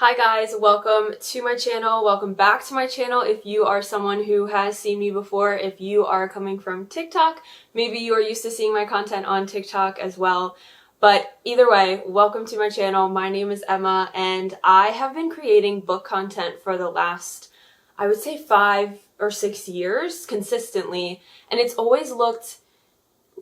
Hi guys, welcome to my channel. Welcome back to my channel if you are someone who has seen me before. If you are coming from TikTok, maybe you are used to seeing my content on TikTok as well. But either way, welcome to my channel. My name is Emma and I have been creating book content for the last, I would say 5 or 6 years consistently. And it's always looked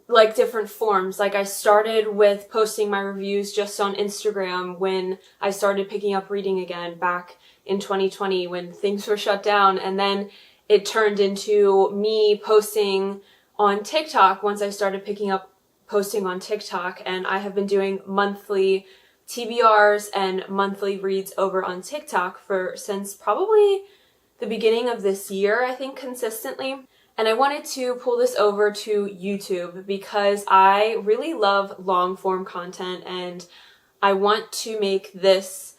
like different forms. Like I started with posting my reviews just on Instagram when I started picking up reading again back in 2020 when things were shut down, and then it turned into me posting on TikTok once I started picking up posting on TikTok, and I have been doing monthly TBRs and monthly reads over on TikTok since probably the beginning of this year, I think, consistently. And I wanted to pull this over to YouTube because I really love long form content and I want to make this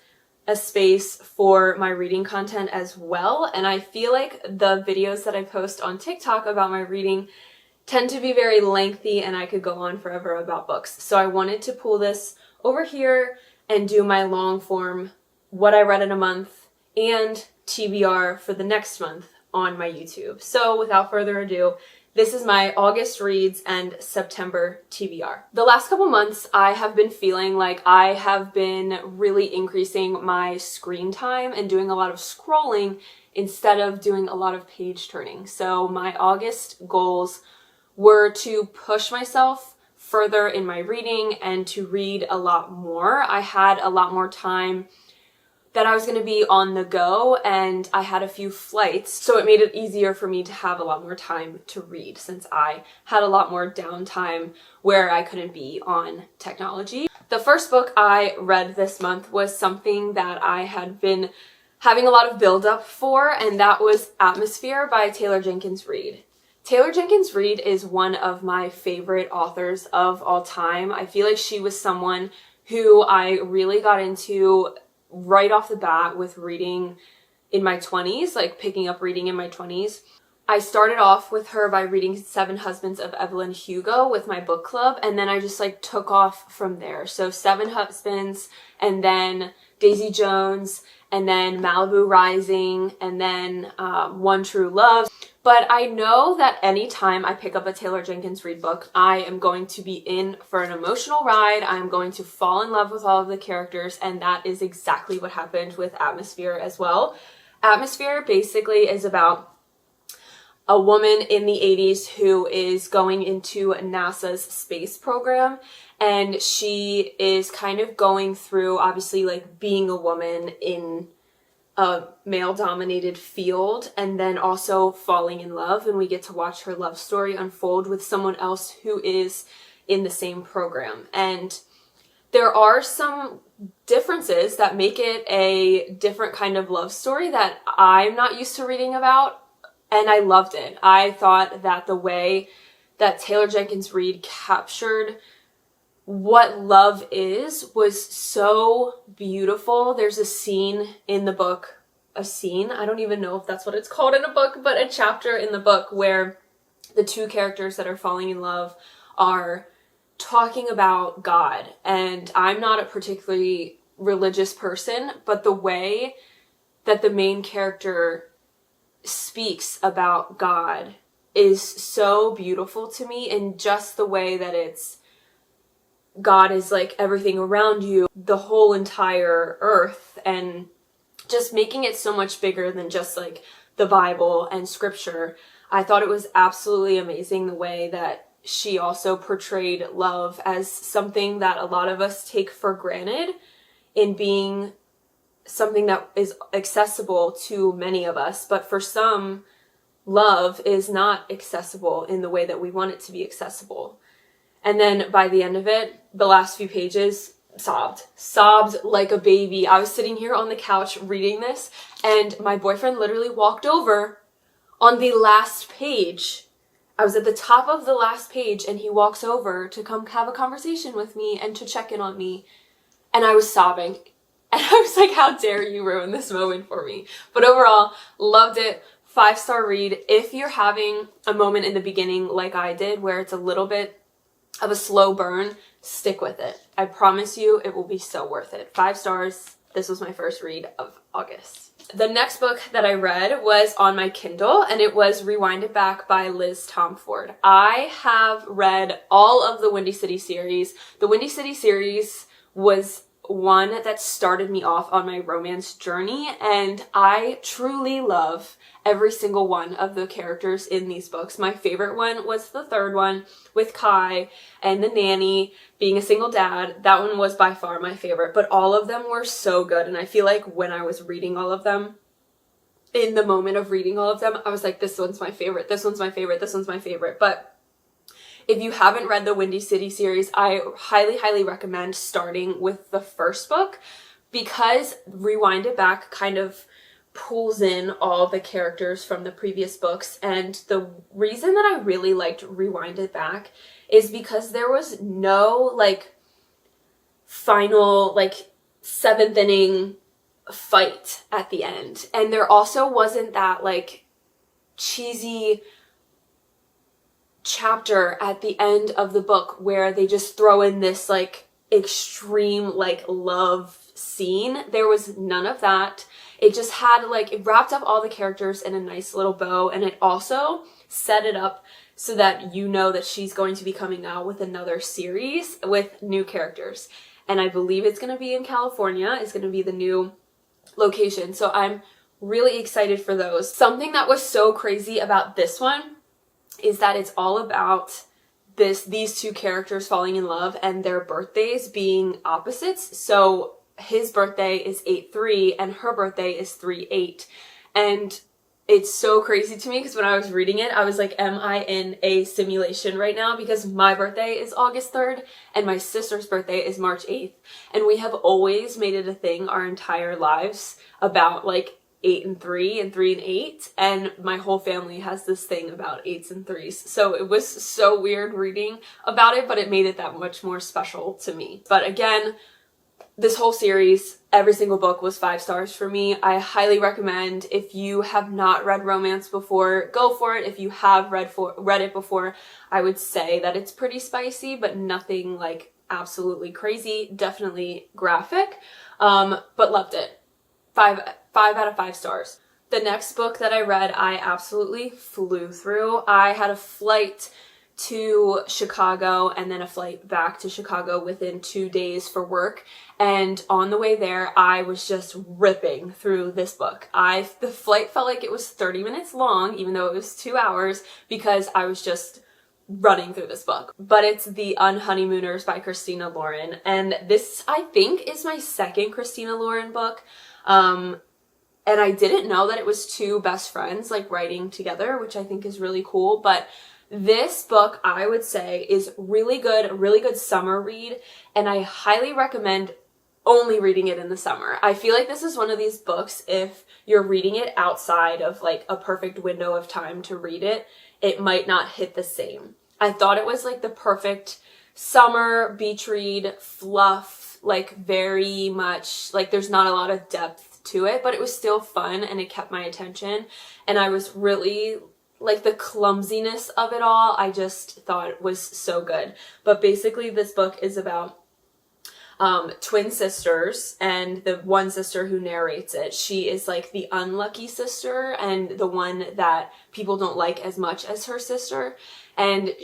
a space for my reading content as well. And I feel like the videos that I post on TikTok about my reading tend to be very lengthy and I could go on forever about books. So I wanted to pull this over here and do my long form, what I read in a month, and TBR for the next month on my YouTube. So without further ado, this is my August reads and September TBR. The last couple months, I have been feeling like I have been really increasing my screen time and doing a lot of scrolling instead of doing a lot of page turning. So my August goals were to push myself further in my reading and to read a lot more. I had a lot more time that I was going to be on the go and I had a few flights, so it made it easier for me to have a lot more time to read since I had a lot more downtime where I couldn't be on technology. The first book I read this month was something that I had been having a lot of build up for, and that was Atmosphere by Taylor Jenkins Reid. Taylor Jenkins Reid is one of my favorite authors of all time. I feel like she was someone who I really got into right off the bat with reading in my 20s, like picking up reading in my 20s. I started off with her by reading Seven Husbands of Evelyn Hugo with my book club, and then I just like took off from there. So Seven Husbands, and then Daisy Jones, and then Malibu Rising, and then One True Love. But I know that anytime I pick up a Taylor Jenkins Reid book, I am going to be in for an emotional ride. I'm going to fall in love with all of the characters, and that is exactly what happened with Atmosphere as well. Atmosphere basically is about a woman in the 80s who is going into NASA's space program, and she is kind of going through, obviously, like being a woman in a male-dominated field, and then also falling in love, and we get to watch her love story unfold with someone else who is in the same program. And there are some differences that make it a different kind of love story that I'm not used to reading about, and I loved it. I thought that the way that Taylor Jenkins Reid captured what love is was so beautiful. There's a scene in the book, I don't even know if that's what it's called in a book, but a chapter in the book where the two characters that are falling in love are talking about God. And I'm not a particularly religious person, but the way that the main character speaks about God is so beautiful to me, and just the way that God is like everything around you, the whole entire earth, and just making it so much bigger than just like the Bible and scripture. I thought it was absolutely amazing the way that she also portrayed love as something that a lot of us take for granted in being something that is accessible to many of us, but for some, love is not accessible in the way that we want it to be accessible. And then by the end of it, the last few pages, sobbed like a baby. I was sitting here on the couch reading this, and my boyfriend literally walked over on the last page. I was at the top of the last page, and he walks over to come have a conversation with me and to check in on me, and I was sobbing. And I was like, how dare you ruin this moment for me? But overall, loved it. 5-star read. If you're having a moment in the beginning like I did where it's a little bit of a slow burn, stick with it. I promise you it will be so worth it. 5 stars. this was my first read of August. The next book that I read was on my Kindle, and it was Rewind It Back by Liz Tomford. I have read all of the Windy City series. The Windy City series was one that started me off on my romance journey, and I truly love every single one of the characters in these books. My favorite one was the third one with Kai and the nanny being a single dad. That one was by far my favorite, but all of them were so good, and I feel like when I was reading all of them, in the moment of reading all of them, I was like, this one's my favorite, this one's my favorite, this one's my favorite. But if you haven't read the Windy City series, I highly, highly recommend starting with the first book, because Rewind It Back kind of pulls in all the characters from the previous books. And the reason that I really liked Rewind It Back is because there was no like final like 7th inning fight at the end. And there also wasn't that like cheesy chapter at the end of the book where they just throw in this like extreme like love scene. There was none of that. It just had like, it wrapped up all the characters in a nice little bow, and it also set it up so that you know that she's going to be coming out with another series with new characters. And I believe it's going to be in California. It's going to be the new location. So I'm really excited for those. Something that was so crazy about this one is that it's all about these two characters falling in love and their birthdays being opposites. So his birthday is 8/3 and her birthday is 3/8. And it's so crazy to me because when I was reading it, I was like, am I in a simulation right now? Because my birthday is August 3rd and my sister's birthday is March 8th. And we have always made it a thing our entire lives about like 8 and 3 and 3 and 8, and my whole family has this thing about 8s and 3s. So it was so weird reading about it, but it made it that much more special to me. But again, this whole series, every single book was 5 stars for me. I highly recommend. If you have not read romance before, go for it. If you have read it before, I would say that it's pretty spicy, but nothing like absolutely crazy. Definitely graphic, but loved it. 5 out of 5 stars. The next book that I read, I absolutely flew through. I had a flight to Chicago and then a flight back to Chicago within 2 days for work. And on the way there, I was just ripping through this book. The flight felt like it was 30 minutes long, even though it was 2 hours, because I was just running through this book. But it's The Unhoneymooners by Christina Lauren. And this, I think, is my second Christina Lauren book. And I didn't know that it was 2 best friends like writing together, which I think is really cool. But this book, I would say, is really good, a really good summer read, and I highly recommend only reading it in the summer. I feel like this is one of these books, if you're reading it outside of like a perfect window of time to read it, it might not hit the same. I thought it was like the perfect summer beach read, fluff, like very much, like there's not a lot of depth to it, but it was still fun and it kept my attention. And I was really, like the clumsiness of it all, I just thought it was so good. But basically this book is about twin sisters, and the one sister who narrates it, she is like the unlucky sister and the one that people don't like as much as her sister. And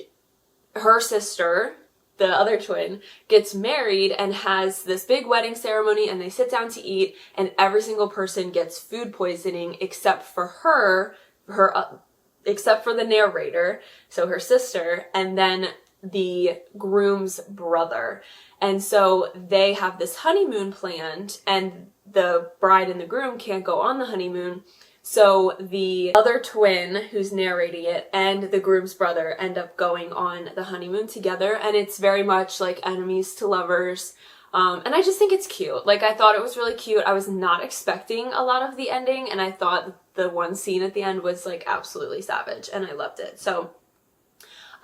her sister, the other twin, gets married and has this big wedding ceremony, and they sit down to eat, and every single person gets food poisoning except for except for the narrator, so her sister, and then the groom's brother. And so they have this honeymoon planned, and the bride and the groom can't go on the honeymoon. So the other twin who's narrating it and the groom's brother end up going on the honeymoon together, and it's very much like enemies to lovers. And I just think it's cute. Like, I thought it was really cute. I was not expecting a lot of the ending, and I thought the one scene at the end was like absolutely savage, and I loved it. So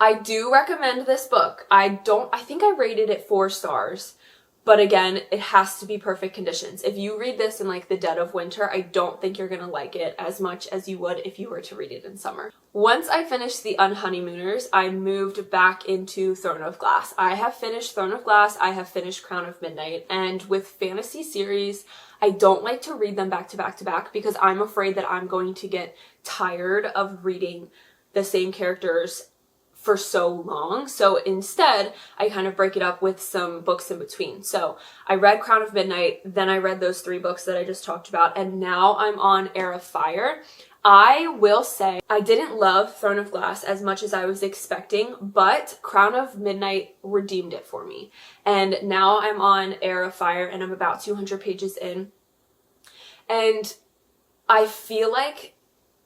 I do recommend this book. I think I rated it 4 stars, But again, it has to be perfect conditions. If you read this in like the dead of winter, I don't think you're gonna like it as much as you would if you were to read it in summer. Once I finished The Unhoneymooners, I moved back into Throne of Glass. I have finished Throne of Glass, I have finished Crown of Midnight, and with fantasy series, I don't like to read them back to back to back because I'm afraid that I'm going to get tired of reading the same characters for so long. So instead, I kind of break it up with some books in between. So I read Crown of Midnight, then I read those 3 books that I just talked about, and now I'm on Heir of Fire. I will say I didn't love Throne of Glass as much as I was expecting, but Crown of Midnight redeemed it for me. And now I'm on Heir of Fire and I'm about 200 pages in. And I feel like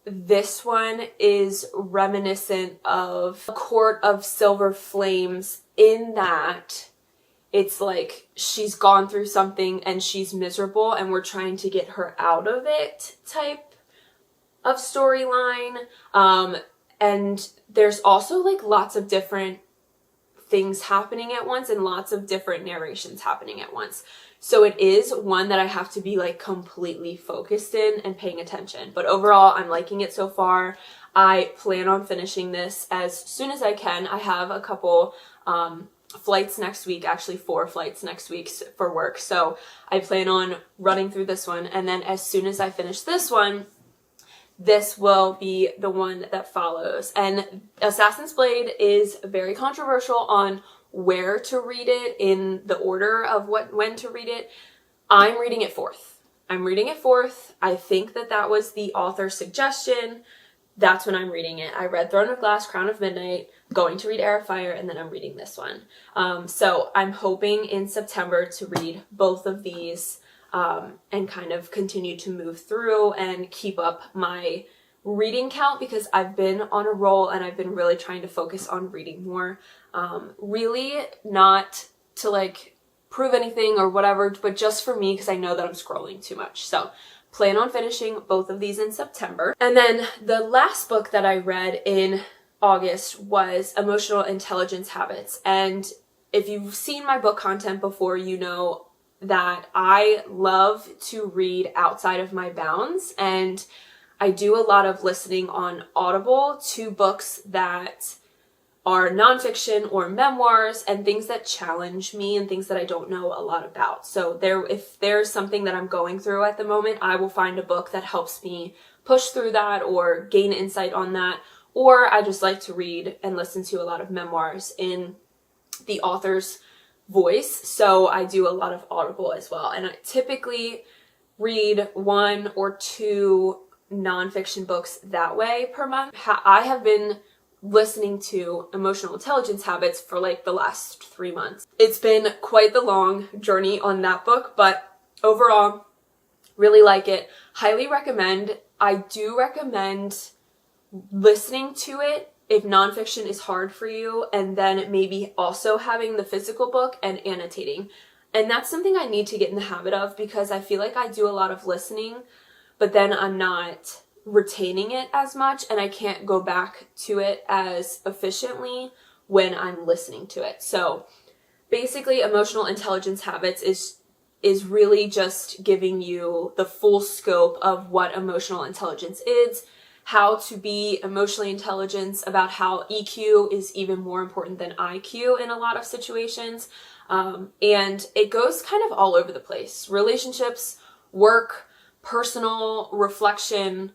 this one is reminiscent of Court of Silver Flames in that it's like she's gone through something and she's miserable and we're trying to get her out of it type of storyline. And there's also like lots of different things happening at once and lots of different narrations happening at once. So it is one that I have to be like completely focused in and paying attention. But overall, I'm liking it so far. I plan on finishing this as soon as I can. I have a couple flights next week, actually 4 flights next week for work. So I plan on running through this one. And then as soon as I finish this one, this will be the one that follows. And Assassin's Blade is very controversial on where to read it in the order of when to read it. I'm reading it 4th. I'm reading it 4th. I think that that was the author's suggestion. That's when I'm reading it. I read Throne of Glass, Crown of Midnight, going to read Heir of Fire, and then I'm reading this one. So I'm hoping in September to read both of these and kind of continue to move through and keep up my reading count because I've been on a roll and I've been really trying to focus on reading more. Really not to like prove anything or whatever, but just for me because I know that I'm scrolling too much. So plan on finishing both of these in September. And then the last book that I read in August was Emotional Intelligence Habits. And if you've seen my book content before, you know that I love to read outside of my bounds, and I do a lot of listening on Audible to books that are nonfiction or memoirs and things that challenge me and things that I don't know a lot about. So if there's something that I'm going through at the moment, I will find a book that helps me push through that or gain insight on that. Or I just like to read and listen to a lot of memoirs in the author's voice. So I do a lot of Audible as well. And I typically read 1 or 2 nonfiction books that way per month. I have been listening to Emotional Intelligence Habits for like the last 3 months. It's been quite the long journey on that book, but overall, really like it. Highly recommend. I do recommend listening to it if nonfiction is hard for you, and then maybe also having the physical book and annotating. And that's something I need to get in the habit of because I feel like I do a lot of listening, but then I'm not retaining it as much and I can't go back to it as efficiently when I'm listening to it. So basically Emotional Intelligence Habits is really just giving you the full scope of what emotional intelligence is, how to be emotionally intelligent, about how EQ is even more important than IQ in a lot of situations. And it goes kind of all over the place. Relationships, work, personal reflection,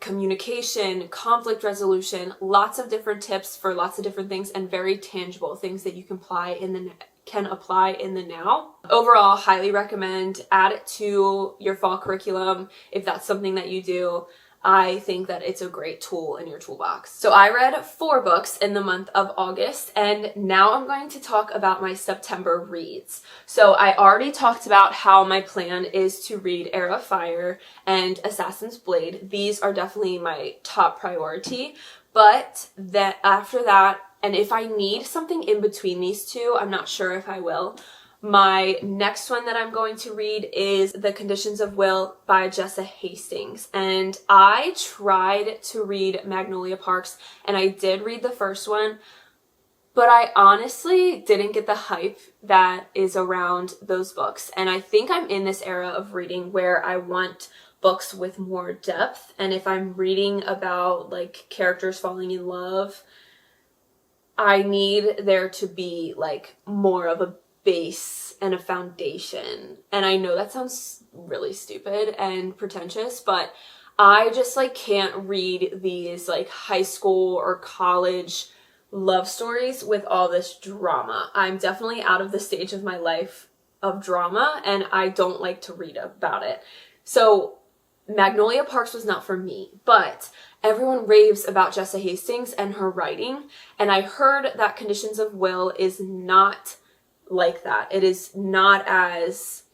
communication, conflict resolution, lots of different tips for lots of different things and very tangible things that you can apply in the now. Overall, highly recommend. Add it to your fall curriculum if that's something that you do. I think that it's a great tool in your toolbox. So I read 4 books in the month of August, and now I'm going to talk about my September reads. So I already talked about how my plan is to read Heir of Fire and Assassin's Blade. These are definitely my top priority, but that after that, and if I need something in between these two, I'm not sure if I will. My next one that I'm going to read is The Conditions of Will by Jessa Hastings. And I tried to read Magnolia Parks, and I did read the first one, but I honestly didn't get the hype that is around those books. And I think I'm in this era of reading where I want books with more depth. And if I'm reading about like characters falling in love, I need there to be like more of a base and a foundation. And I know that sounds really stupid and pretentious, but I just like can't read these like high school or college love stories with all this drama. I'm definitely out of the stage of my life of drama, and I don't like to read about it. So Magnolia Parks was not for me, but everyone raves about Jessa Hastings and her writing, and I heard that Conditions of Will is not like that. It is not as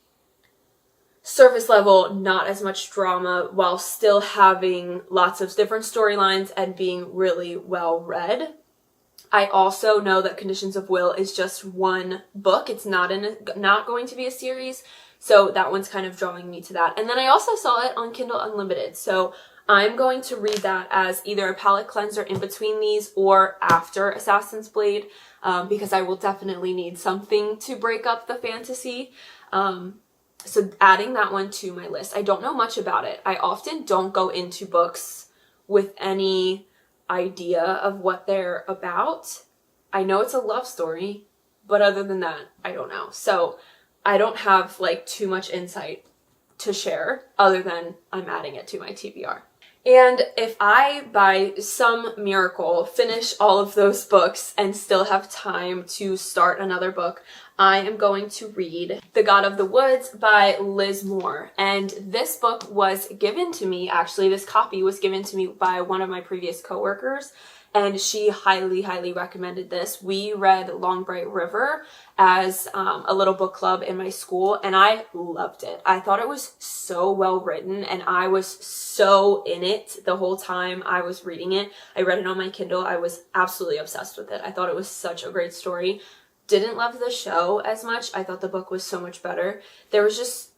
surface level, not as much drama, while still having lots of different storylines and being really well read. I also know that Conditions of Will is just one book. It's not going to be a series. So that one's kind of drawing me to that. And then I also saw it on Kindle Unlimited. So I'm going to read that as either a palate cleanser in between these or after Assassin's Blade, because I will definitely need something to break up the fantasy. So adding that one to my list. I don't know much about it. I often don't go into books with any idea of what they're about. I know it's a love story, but other than that, I don't know. So I don't have like too much insight to share other than I'm adding it to my TBR. And if I, by some miracle, finish all of those books and still have time to start another book, I am going to read The God of the Woods by Liz Moore. And this book was given to me, actually, this copy was given to me by one of my previous coworkers, and she highly, highly recommended this. We read Long Bright River as a little book club in my school, and I loved it. I thought it was so well written, and I was so in it the whole time I was reading it. I read it on my Kindle. I was absolutely obsessed with it. I thought it was such a great story. Didn't love the show as much. I thought the book was so much better. There was just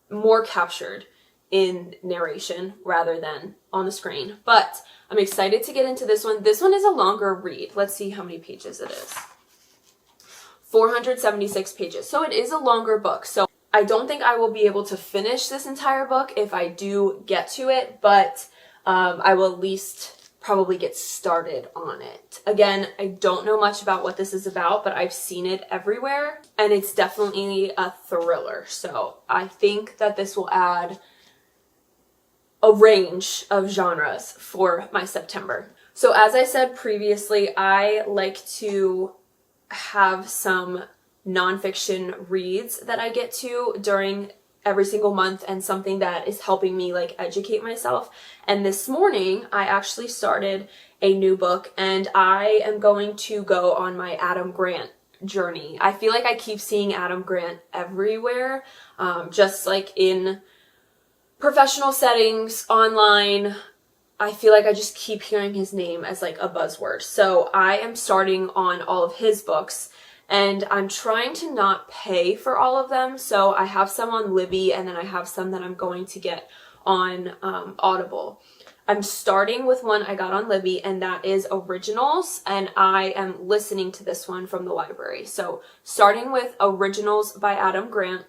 more captured in narration rather than on the screen. But I'm excited to get into this one. This one is a longer read. Let's see how many pages it is. 476 pages. So it is a longer book. So I don't think I will be able to finish this entire book if I do get to it, but I will at least probably get started on it. Again, I don't know much about what this is about, but I've seen it everywhere, and it's definitely a thriller. So I think that this will add a range of genres for my September. So as I said previously, I like to have some nonfiction reads that I get to during every single month, and something that is helping me like educate myself. And this morning I actually started a new book, and I am going to go on my Adam Grant journey. I feel like I keep seeing Adam Grant everywhere, just like in professional settings, online. I feel like I just keep hearing his name as like a buzzword. So I am starting on all of his books, and I'm trying to not pay for all of them. So I have some on Libby, and then I have some that I'm going to get on Audible. I'm starting with one I got on Libby, and that is Originals, and I am listening to this one from the library. So starting with Originals by Adam Grant,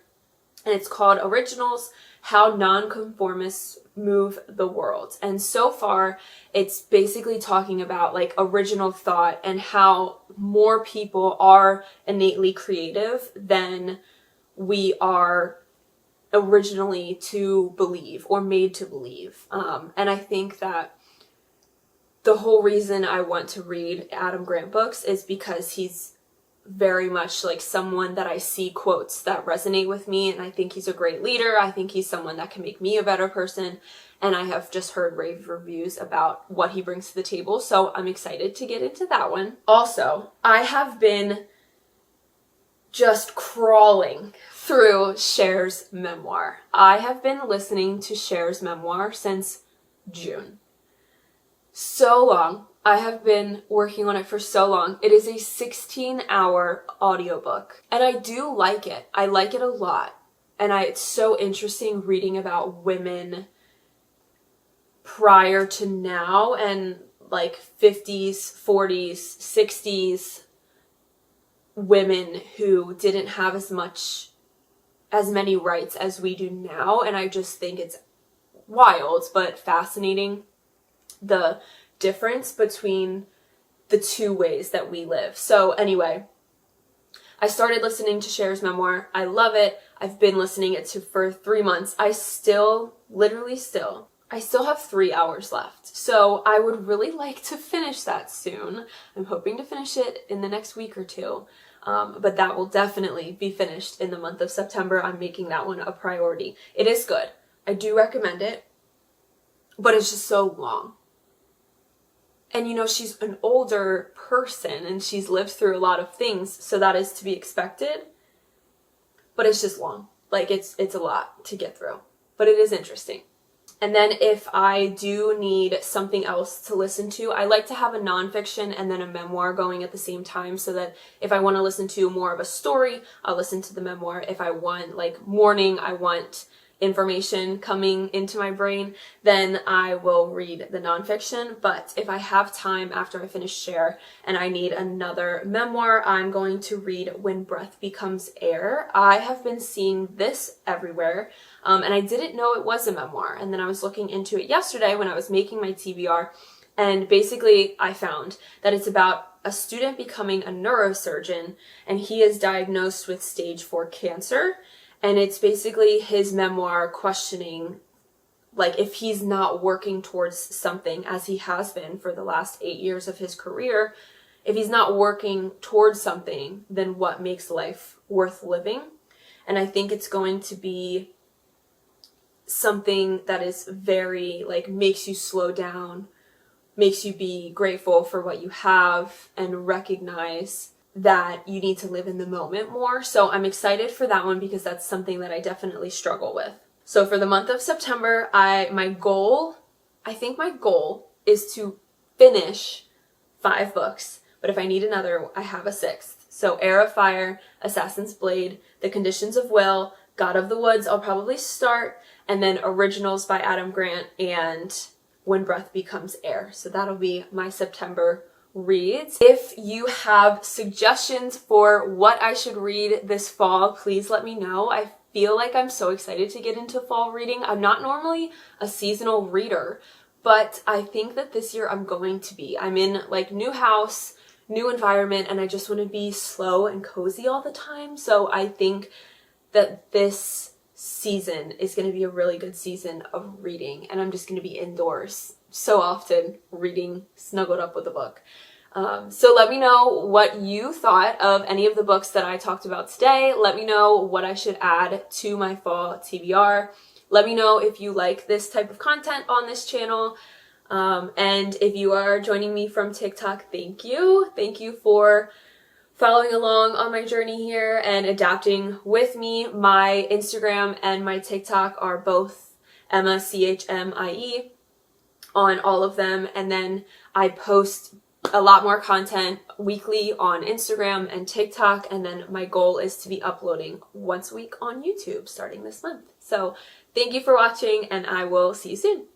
and it's called Originals: How Nonconformists Move the World. And so far, it's basically talking about like original thought and how more people are innately creative than we are originally to believe or made to believe. And I think that the whole reason I want to read Adam Grant books is because he's very much like someone that I see quotes that resonate with me, and I think he's a great leader. I think he's someone that can make me a better person, and I have just heard rave reviews about what he brings to the table, so I'm excited to get into that one. Also, I have been just crawling through Cher's memoir. I have been listening to Cher's memoir since June. So long. I have been working on it for so long. It is a 16-hour audiobook, and I do like it. I like it a lot, and it's so interesting reading about women prior to now, and like 50s, 40s, 60s, women who didn't have as many rights as we do now, and I just think it's wild but fascinating, the difference between the two ways that we live. So anyway, I started listening to Cher's memoir. I love it. I've been listening it to for 3 months. I still have 3 hours left. So I would really like to finish that soon. I'm hoping to finish it in the next week or two. But that will definitely be finished in the month of September. I'm making that one a priority. It is good. I do recommend it, but it's just so long. And you know, she's an older person and she's lived through a lot of things, so that is to be expected. But it's just long. Like it's a lot to get through. But it is interesting. And then if I do need something else to listen to, I like to have a nonfiction and then a memoir going at the same time, so that if I want to listen to more of a story, I'll listen to the memoir. If I want, like, morning, I want information coming into my brain, then I will read the nonfiction. But if I have time after I finish Cher and I need another memoir, I'm going to read When Breath Becomes Air. I have been seeing this everywhere, and I didn't know it was a memoir. And then I was looking into it yesterday when I was making my TBR, and basically I found that it's about a student becoming a neurosurgeon, and he is diagnosed with stage 4 cancer. And it's basically his memoir questioning, like, if he's not working towards something, as he has been for the last 8 years of his career, if he's not working towards something, then what makes life worth living? And I think it's going to be something that is very, like, makes you slow down, makes you be grateful for what you have, and recognize that you need to live in the moment more. So I'm excited for that one because that's something that I definitely struggle with. So for the month of September, I think my goal is to finish 5 books, but if I need another, I have a 6th. So Heir of Fire, Assassin's Blade, The Conditions of Will, God of the Woods, I'll probably start, and then Originals by Adam Grant and When Breath Becomes Air. So that'll be my September reads. If you have suggestions for what I should read this fall, please let me know. I feel like I'm so excited to get into fall reading. I'm not normally a seasonal reader, but I think that this year I'm going to be. I'm in, like, new house, new environment, and I just want to be slow and cozy all the time. So I think that this season is going to be a really good season of reading, and I'm just going to be indoors so often reading, snuggled up with a book. So let me know what you thought of any of the books that I talked about today. Let me know what I should add to my fall TBR. Let me know if you like this type of content on this channel. And if you are joining me from TikTok, thank you. Thank you for following along on my journey here and adapting with me. My Instagram and my TikTok are both emmachmiee on all of them, and then I post a lot more content weekly on Instagram and TikTok, and then my goal is to be uploading once a week on YouTube starting this month. So thank you for watching, and I will see you soon.